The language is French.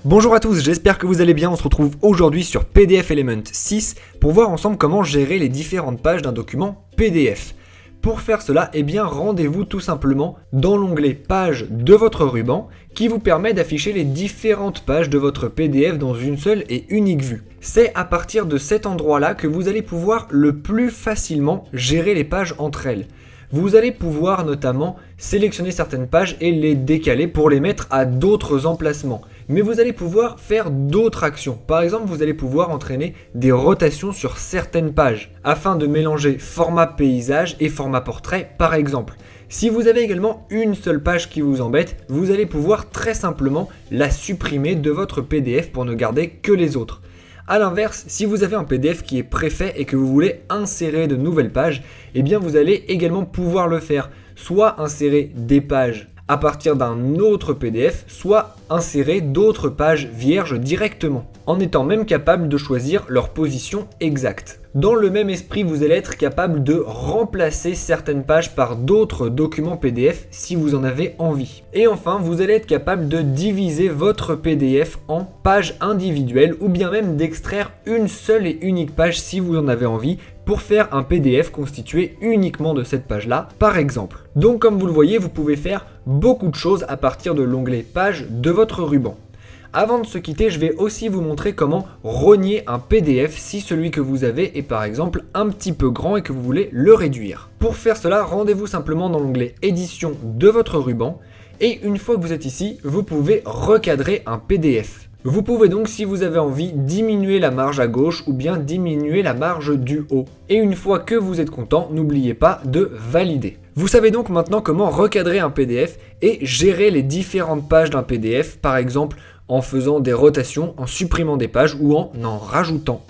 Bonjour à tous, j'espère que vous allez bien. On se retrouve aujourd'hui sur PDF Element 6 pour voir ensemble comment gérer les différentes pages d'un document PDF. Pour faire cela, rendez-vous tout simplement dans l'onglet Pages de votre ruban qui vous permet d'afficher les différentes pages de votre PDF dans une seule et unique vue. C'est à partir de cet endroit-là que vous allez pouvoir le plus facilement gérer les pages entre elles. Vous allez pouvoir notamment sélectionner certaines pages et les décaler pour les mettre à d'autres emplacements. Mais vous allez pouvoir faire d'autres actions. Par exemple, vous allez pouvoir entraîner des rotations sur certaines pages afin de mélanger format paysage et format portrait par exemple. Si vous avez également une seule page qui vous embête, vous allez pouvoir très simplement la supprimer de votre PDF pour ne garder que les autres. A l'inverse, si vous avez un PDF qui est préfet et que vous voulez insérer de nouvelles pages, vous allez également pouvoir le faire. Soit insérer des pages à partir d'un autre PDF, soit insérer d'autres pages vierges directement, en étant même capable de choisir leur position exacte. Dans le même esprit, vous allez être capable de remplacer certaines pages par d'autres documents PDF si vous en avez envie. Et enfin, vous allez être capable de diviser votre PDF en pages individuelles ou bien même d'extraire une seule et unique page si vous en avez envie pour faire un PDF constitué uniquement de cette page-là, par exemple. Donc comme vous le voyez, vous pouvez faire beaucoup de choses à partir de l'onglet Pages de votre ruban. Avant de se quitter, je vais aussi vous montrer comment rogner un PDF si celui que vous avez est par exemple un petit peu grand et que vous voulez le réduire. Pour faire cela, rendez-vous simplement dans l'onglet Édition de votre ruban et une fois que vous êtes ici, vous pouvez recadrer un PDF. Vous pouvez donc, si vous avez envie, diminuer la marge à gauche ou bien diminuer la marge du haut. Et une fois que vous êtes content, n'oubliez pas de valider. Vous savez donc maintenant comment recadrer un PDF et gérer les différentes pages d'un PDF, par exemple en faisant des rotations, en supprimant des pages ou en rajoutant.